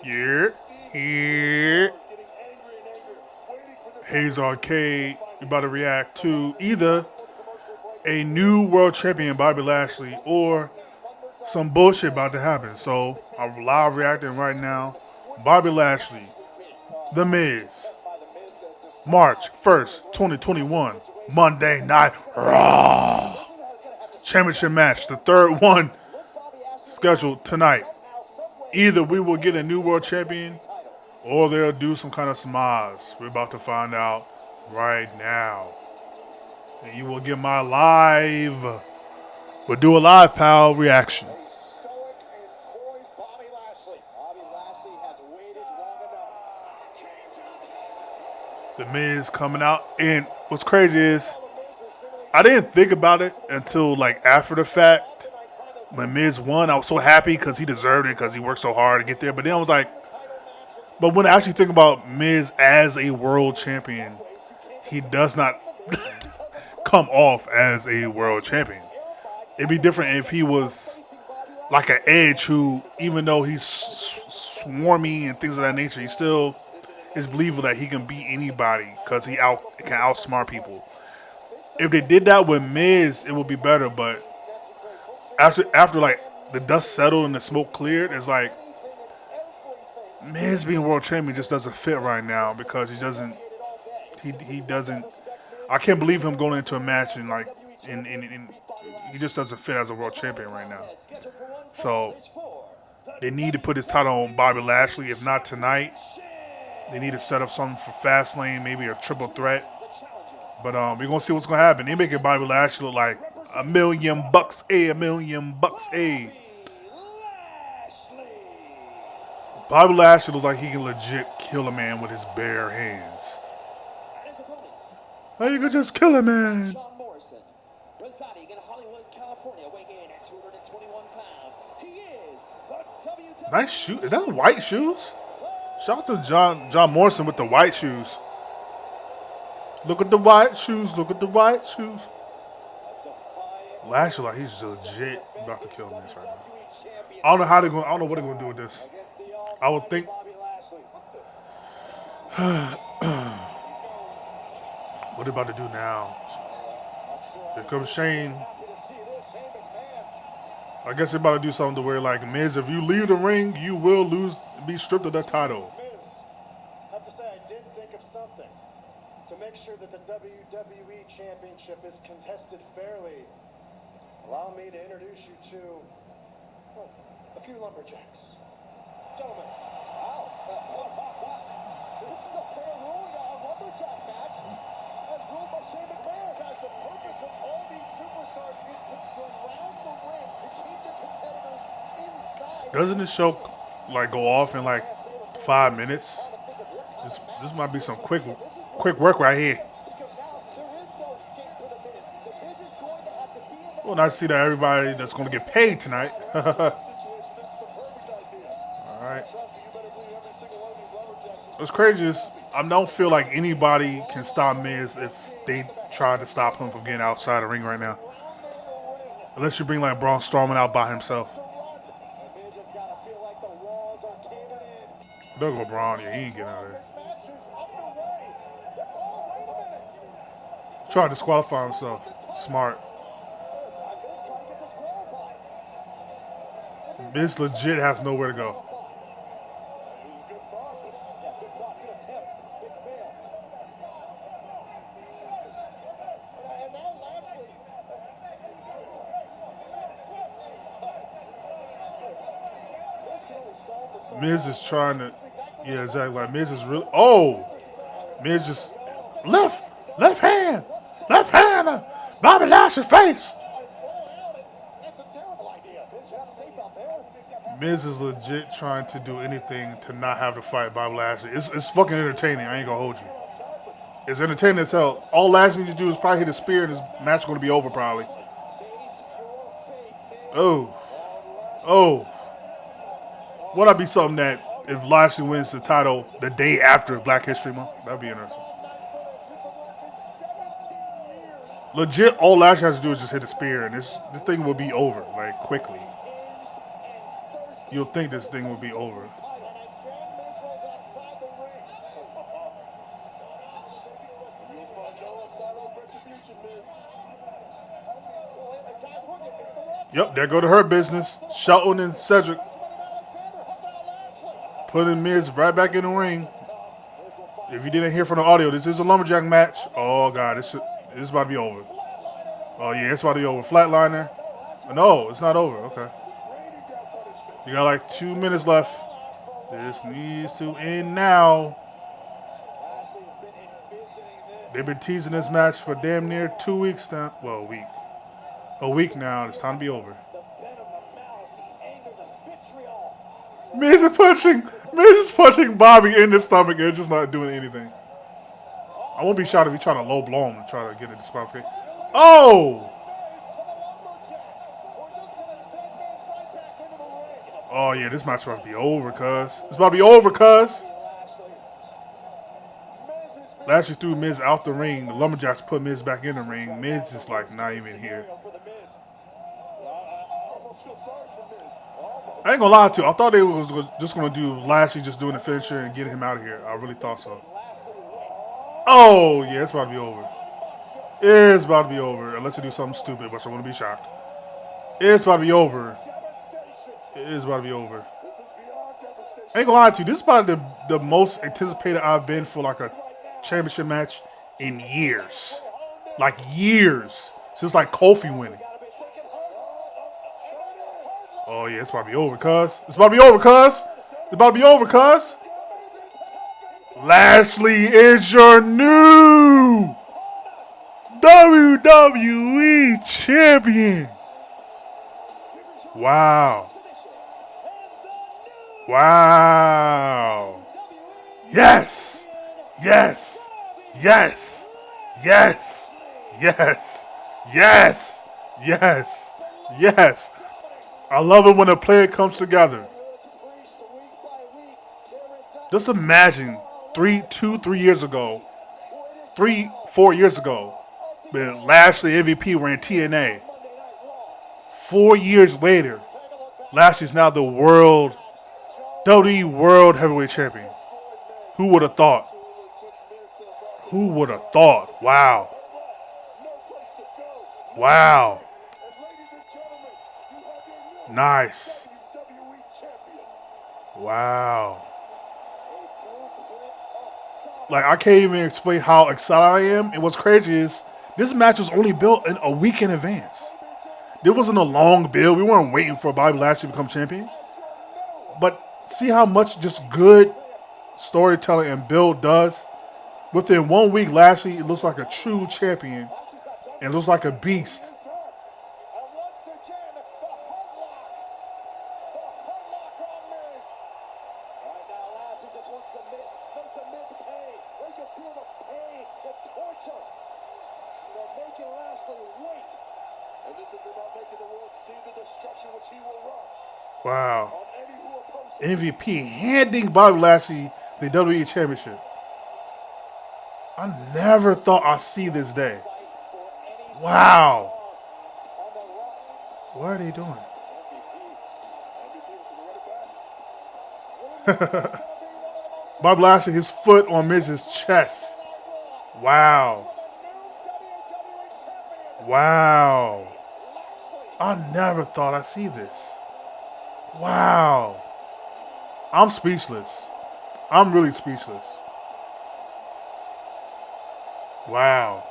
Yeah, yeah. Hayes Arcade, you about to react to either a new world champion, Bobby Lashley, or some bullshit about to happen. So I'm live reacting right now. Bobby Lashley, The Miz, March 1st, 2021, Monday Night Raw. Championship match, the third one scheduled tonight. Either we will get a new world champion or they'll do some kind of smaz. We're about to find out right now. And you will get my live, we'll do a live pal reaction. The Miz coming out. And what's crazy is I didn't think about it until like after the fact. When Miz won, I was so happy because he deserved it because he worked so hard to get there. But then I was like, but when I actually think about Miz as a world champion, he does not come off as a world champion. It'd be different if he was like an Edge who, even though he's swarmy and things of that nature, he still is believable that he can beat anybody because can outsmart people. If they did that with Miz, it would be better. But after like the dust settled and the smoke cleared, it's like Miz being world champion just doesn't fit right now because he doesn't. I can't believe him going into a match and like in he just doesn't fit as a world champion right now. So they need to put his title on Bobby Lashley. If not tonight, they need to set up something for Fastlane, maybe a triple threat. But we're gonna see what's gonna happen. They making Bobby Lashley look like $1 million, $1 million. Bobby Lashley looks like he can legit kill a man with his bare hands. How you could just kill a man? Nice shoe. Is that white shoes? Shout out to John Morrison with the white shoes. Look at the white shoes. Look at the white shoes. Lashley like he's legit about to kill this right now. I don't know how they're going. I don't know what they're going to do with this. I would think. What they about to do now? Here comes Shane. I guess they're about to do something to where, like, Miz, if you leave the ring, you will be stripped of that title. Miz, I have to say, I did think of something. To make sure that the WWE Championship is contested fairly, allow me to introduce you to, well, a few lumberjacks. Gentlemen, this is a fair ruling on a lumberjack match, as ruled by Shane McMahon. Guys, the purpose of all these superstars is to surround the ring to keep the competitors inside. Doesn't this show like go off in like 5 minutes? This might be some quick work right here. Well, nice to see that everybody that's going to get paid tonight. All right. What's crazy is I don't feel like anybody can stop Miz if they try to stop him from getting outside the ring right now. Unless you bring like Braun Strowman out by himself. Don't go Braun. Yeah, he ain't getting out of there. Try to disqualify himself. Smart. Miz legit has nowhere to go. Miz is trying to, yeah, exactly. Like Miz is really, Miz just left hand, Bobby Lashley's face. Miz is legit trying to do anything to not have to fight Bobby Lashley. It's fucking entertaining. I ain't gonna hold you. It's entertaining as hell. All Lashley needs to do is probably hit a spear, and his match is gonna be over probably. Oh. Would that be something that if Lashley wins the title the day after Black History Month? That'd be interesting. Legit, all Lashley has to do is just hit a spear, and this thing will be over like quickly. You'll think this thing will be over. Yep, there go to her business. Shelton and Cedric putting Miz right back in the ring. If you didn't hear from the audio, this is a lumberjack match. Oh god, this is about to be over. Oh yeah, it's about to be over. Flatliner. No, it's not over. Okay. You got like 2 minutes left. This needs to end now. They've been teasing this match for damn near 2 weeks now. Well, a week. A week now. It's time to be over. Miz is punching Bobby in the stomach and it's just not doing anything. I won't be shocked if he's trying to low blow him and try to get a disqualification. Oh! Oh yeah, this match about to be over, cuz. It's about to be over, cuz. Lashley threw Miz out the ring. The Lumberjacks put Miz back in the ring. Miz is like not even here. I ain't gonna lie to you. I thought they was just gonna do Lashley just doing the finisher and getting him out of here. I really thought so. Oh yeah, it's about to be over. It's about to be over. Unless they do something stupid, which I wouldn't be shocked. It's about to be over. It is about to be over. I ain't gonna lie to you. This is probably the most anticipated I've been for like a championship match in years. Like years. Since like Kofi winning. Oh yeah, it's about to be over, cuz. It's about to be over, cuz. It's about to be over, cuz. Lashley is your new WWE champion. Wow. Wow. Yes. Yes. Yes. Yes. Yes. Yes. Yes. Yes. I love it when a player comes together. Just imagine 3 years ago, 4 years ago, when Lashley MVP were in TNA. 4 years later, Lashley's now the WWE World Heavyweight Champion. Who would have thought? Who would have thought? Wow. Wow. Nice. Wow. Like, I can't even explain how excited I am. And what's crazy is, this match was only built in a week in advance. There wasn't a long build. We weren't waiting for Bobby Lashley to become champion. But see how much just good storytelling and build does? Within 1 week, Lashley looks like a true champion and looks like a beast. Wow. MVP handing Bobby Lashley the WWE Championship. I never thought I'd see this day. Wow. What are they doing? Bobby Lashley, his foot on Miz's chest. Wow. Wow. I never thought I'd see this. Wow. I'm speechless. I'm really speechless. Wow.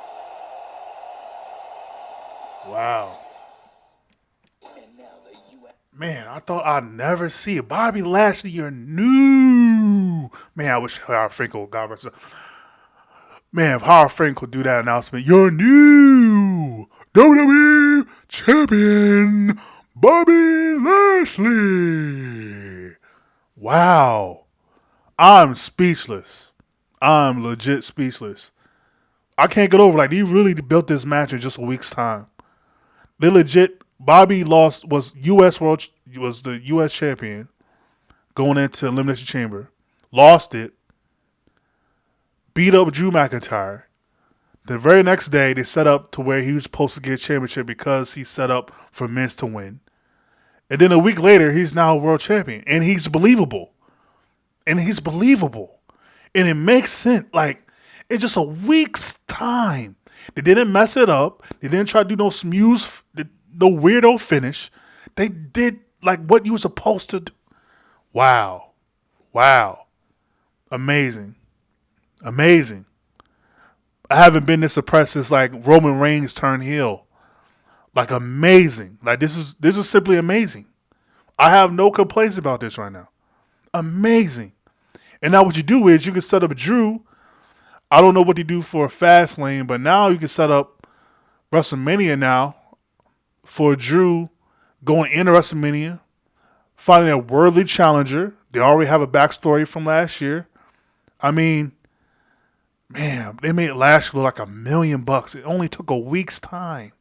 Wow. Man, I thought I'd never see it. Bobby Lashley, you're new. Man, I wish Howard Finkel, God rest his soul. Man, if Howard Finkel could do that announcement, you're new WWE Champion, Bobby Lashley. Wow. I'm speechless. I'm legit speechless. I can't get over, like, they really built this match in just a week's time. They legit, Bobby was the U.S. champion going into Elimination Chamber. Lost it. Beat up Drew McIntyre. The very next day, they set up to where he was supposed to get a championship because he set up for Miz to win. And then a week later, he's now world champion. And he's believable. And it makes sense. Like, in just a week's time. They didn't mess it up. They didn't try to do no no weirdo finish. They did like what you were supposed to do. Wow. Wow. Amazing. Amazing. I haven't been this impressed since like Roman Reigns turned heel. Like amazing. Like this is simply amazing. I have no complaints about this right now. Amazing. And now what you do is you can set up Drew. I don't know what they do for Fastlane, but now you can set up WrestleMania now for Drew going into WrestleMania, finding a worthy challenger. They already have a backstory from last year. I mean, man, they made Lashley look like $1,000,000. It only took a week's time.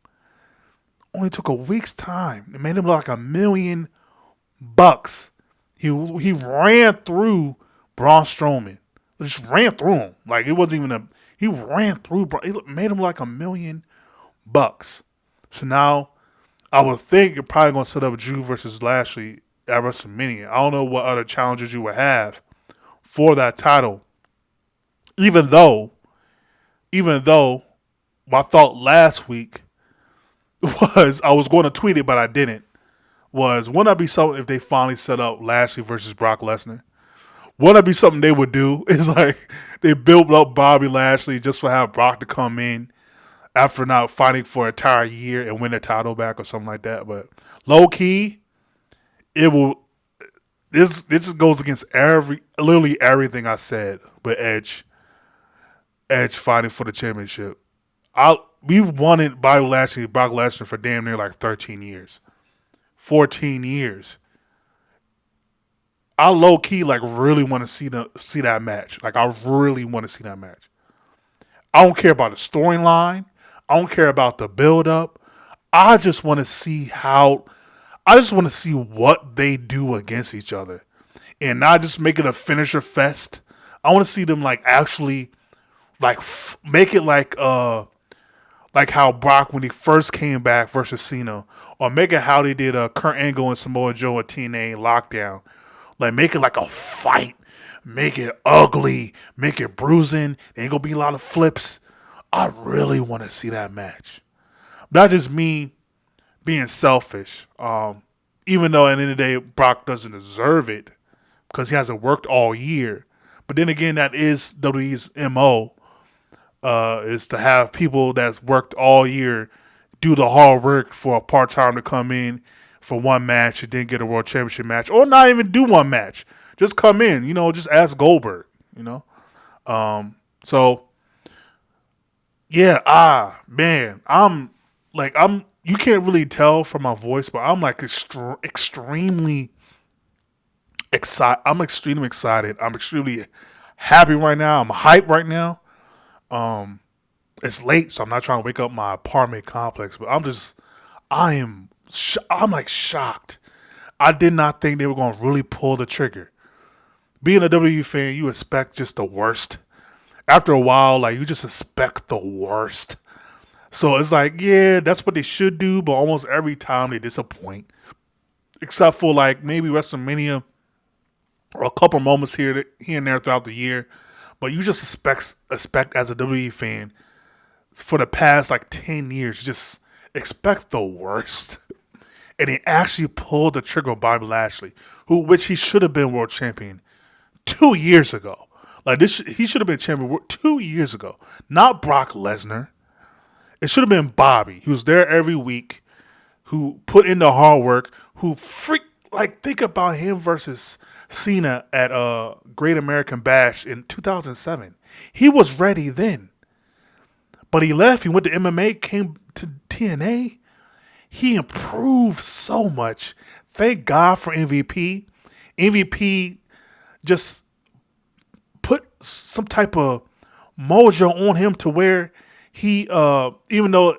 Only took a week's time. It made him look like $1,000,000. He ran through Braun Strowman. Just ran through him. Like it wasn't even a. He ran through. It made him like $1,000,000. So now, I would think you're probably gonna set up Drew versus Lashley at WrestleMania. I don't know what other challenges you would have for that title. Even though, my thought last week was I was going to tweet it, but I didn't. Wouldn't that be something if they finally set up Lashley versus Brock Lesnar? Wouldn't that be something they would do? It's like they built up Bobby Lashley just for have Brock to come in after not fighting for an entire year and win the title back or something like that. But low key, it will. This goes against literally everything I said. But Edge fighting for the championship. We've wanted Bobby Lashley, Brock Lesnar for damn near like 13 years. 14 years. I low key like really want to see that match. Like I really want to see that match. I don't care about the storyline. I don't care about the build up. I just want to see what they do against each other. And not just make it a finisher fest. I want to see them like actually like make it like how Brock when he first came back versus Cena, or make it how they did Kurt Angle and Samoa Joe at TNA Lockdown. Like make it like a fight, make it ugly, make it bruising. There ain't gonna be a lot of flips. I really want to see that match. Not just me being selfish. Even though at the end of the day Brock doesn't deserve it because he hasn't worked all year. But then again, that is WWE's MO. Is to have people that's worked all year do the hard work for a part-time to come in for one match and then get a world championship match, or not even do one match. Just come in, just ask Goldberg, So, yeah, man, you can't really tell from my voice, but I'm like extremely excited. I'm extremely excited. I'm extremely happy right now. I'm hyped right now. It's late, so I'm not trying to wake up my apartment complex, but I'm like shocked. I did not think they were going to really pull the trigger. Being a WWE fan, you expect just the worst. After a while, like you just expect the worst. So it's like, yeah, that's what they should do, but almost every time they disappoint. Except for like maybe WrestleMania or a couple moments here and there throughout the year. But you just expect as a WWE fan for the past like 10 years, just expect the worst. And he actually pulled the trigger on Bobby Lashley, which he should have been world champion 2 years ago. Like he should have been champion 2 years ago, not Brock Lesnar. It should have been Bobby, who's there every week, who put in the hard work, think about him versus Cena at Great American Bash in 2007. He was ready then. But he left. He went to MMA, came to TNA. He improved so much. Thank God for MVP. MVP just put some type of mojo on him to where he, even though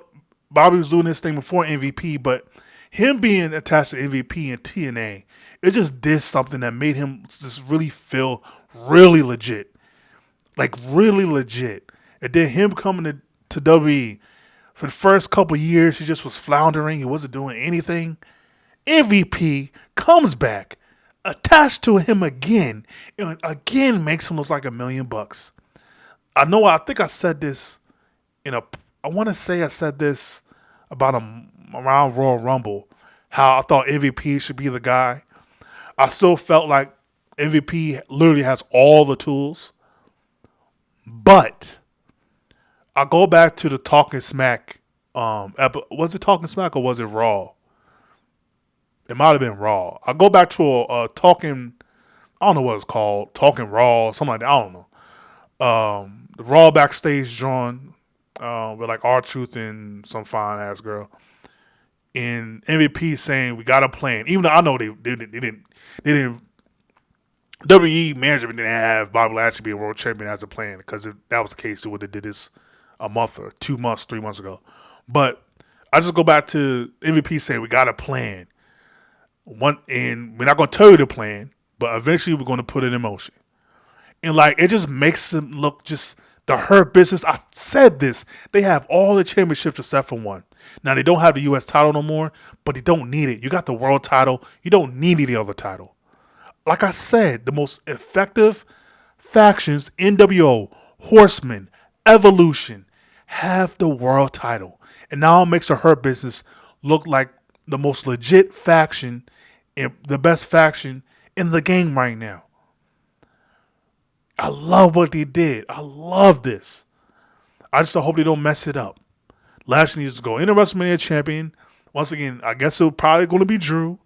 Bobby was doing this thing before MVP, but him being attached to MVP and TNA, it just did something that made him just really feel really legit. Like really legit. And then him coming to WWE, for the first couple of years, he just was floundering. He wasn't doing anything. MVP comes back, attached to him again, and again makes him look like $1,000,000. I think I said this I want to say I said this about around Royal Rumble, how I thought MVP should be the guy. I still felt like MVP literally has all the tools, but I go back to the Talking Smack. Was it Talking Smack or was it Raw? It might have been Raw. I go back to a Talking. I don't know what it's called. Talking Raw, something like that. I don't know. The Raw backstage drawn with like R-Truth and some fine ass girl. And MVP saying we got a plan, even though I know they didn't WWE management didn't have Bobby Lashley be a world champion as a plan, because if that was the case, they would have did this a month or 2 months, 3 months ago. But I just go back to MVP saying we got a plan. And we're not going to tell you the plan, but eventually we're going to put it in motion. And like it just makes them look just the Hurt Business. I said this. They have all the championships except for one. Now they don't have the US title no more, but they don't need it. You got the world title. You don't need any other title. Like I said, the most effective factions, NWO, Horsemen, Evolution, have the world title. And now it makes the Hurt Business look like the most legit faction, and the best faction in the game right now. I love what they did. I love this. I just hope they don't mess it up. Lashley needs to go into WrestleMania champion. Once again, I guess it's probably going to be Drew.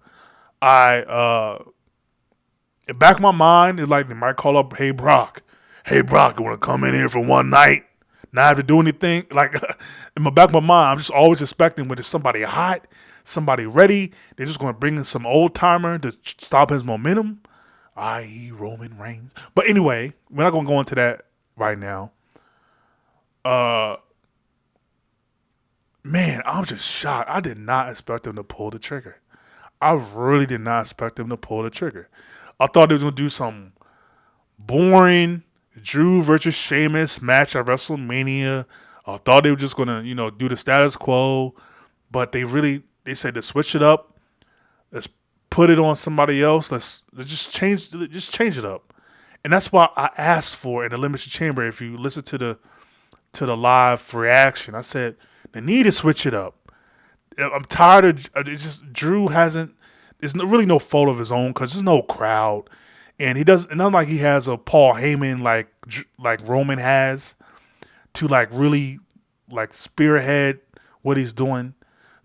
In back of my mind, it's like they might call up, hey Brock, you want to come in here for one night, not have to do anything? Like in my back of my mind, I'm just always expecting when there's somebody hot, somebody ready, they're just going to bring in some old timer to stop his momentum, i.e. Roman Reigns. But anyway, we're not going to go into that right now. Man, I'm just shocked. I did not expect them to pull the trigger. I really did not expect them to pull the trigger. I thought they were going to do some boring Drew versus Sheamus match at WrestleMania. I thought they were just going to, do the status quo. But they said to switch it up. Let's put it on somebody else. Let's just change it up. And that's why I asked for in the Elimination Chamber, if you listen to the live reaction, I said they need to switch it up. I'm tired of it's just Drew hasn't. There's really no fault of his own because there's no crowd, and he doesn't. Not like he has a Paul Heyman like Roman has to like really like spearhead what he's doing.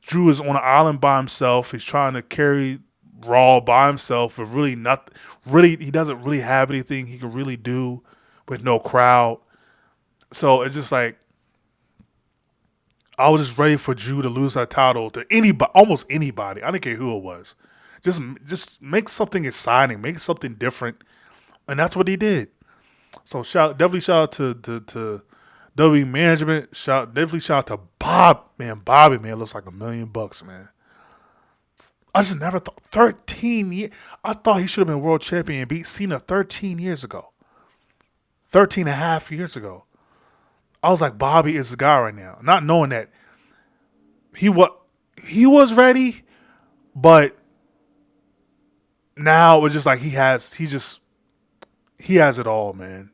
Drew is on an island by himself. He's trying to carry Raw by himself, but really not. Really, he doesn't really have anything he can really do with no crowd. So it's just like I was just ready for Drew to lose that title to anybody, almost anybody. I didn't care who it was. Just make something exciting, make something different, and that's what he did. So definitely shout out to W management. Definitely shout out to Bob, man. Bobby, man, looks like $1 million, man. I just never thought 13 years. I thought he should have been world champion and beat Cena 13 years ago. 13 and a half years ago. I was like, Bobby is the guy right now. Not knowing that he was ready, but now it's just like he has it all, man.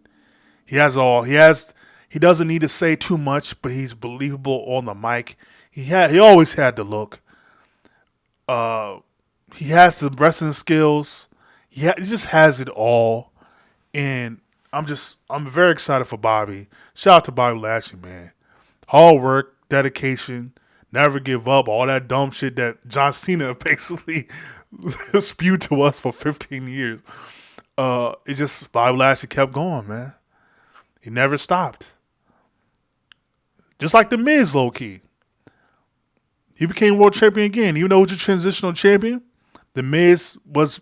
He has it all. He doesn't need to say too much, but he's believable on the mic. He always had the look. He has the wrestling skills. He just has it all. And I'm very excited for Bobby. Shout out to Bobby Lashley, man. Hard work, dedication, never give up, all that dumb shit that John Cena basically spewed to us for 15 years. It's just Bobby Lashley kept going, man. He never stopped. Just like The Miz, low key. He became world champion again. Even though he was a transitional champion, The Miz was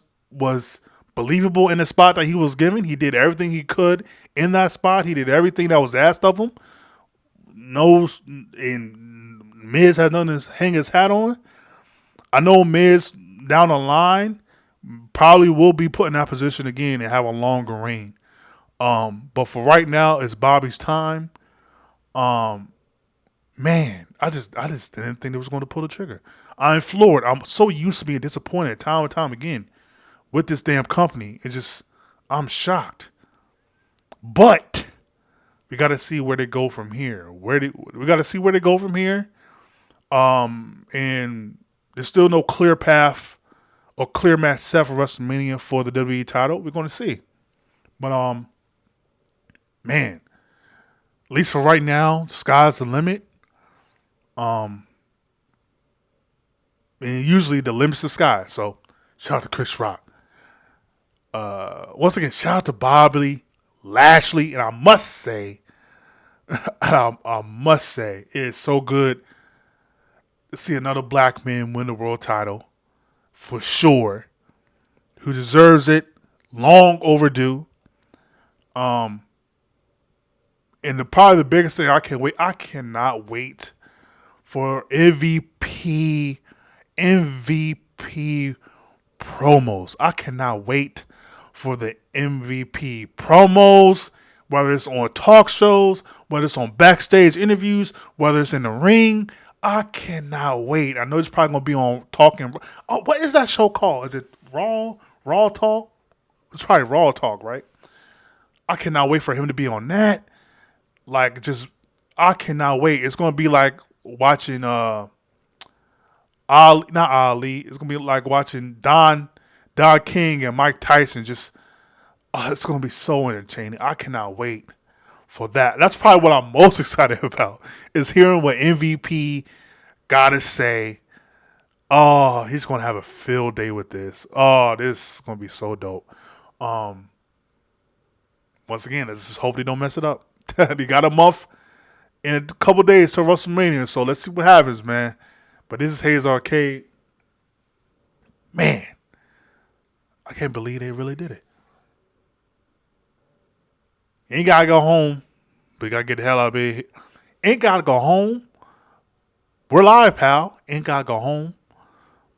believable in the spot that he was given. He did everything he could in that spot. He did everything that was asked of him. And Miz has nothing to hang his hat on. I know Miz down the line probably will be put in that position again and have a longer reign. But for right now, it's Bobby's time. Man, I just didn't think they was going to pull the trigger. I'm floored. I'm so used to being disappointed time and time again with this damn company. I'm shocked. But we got to see where they go from here. We got to see where they go from here. And there's still no clear path or clear match set for WrestleMania for the WWE title. We're going to see. But man, at least for right now, the sky's the limit. And usually the limit's the sky. So shout out to Chris Rock. Once again, shout out to Bobby Lashley, and I must say, it is so good to see another black man win the world title for sure, who deserves it, long overdue. And probably the biggest thing I cannot wait for MVP promos. I cannot wait for the MVP promos, whether it's on talk shows, whether it's on backstage interviews, whether it's in the ring. I cannot wait. I know it's probably going to be on Talking. Oh, what is that show called? Is it Raw? Raw Talk? It's probably Raw Talk, right? I cannot wait for him to be on that. Like, I cannot wait. It's going to be like watching, Ali, not Ali. It's going to be like watching Don King and Mike Tyson. It's going to be so entertaining. I cannot wait for that. That's probably what I'm most excited about, is hearing what MVP got to say. Oh, he's going to have a field day with this. Oh, this is going to be so dope. Once again, let's just hope they don't mess it up. They got a month and a couple days to WrestleMania, so let's see what happens, man. But this is Hayes Arcade. Man, I can't believe they really did it. Ain't gotta go home, but you gotta get the hell out of here. Ain't gotta go home. We're live, pal. Ain't gotta go home,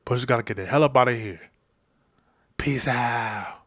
but you gotta get the hell up out of here. Peace out.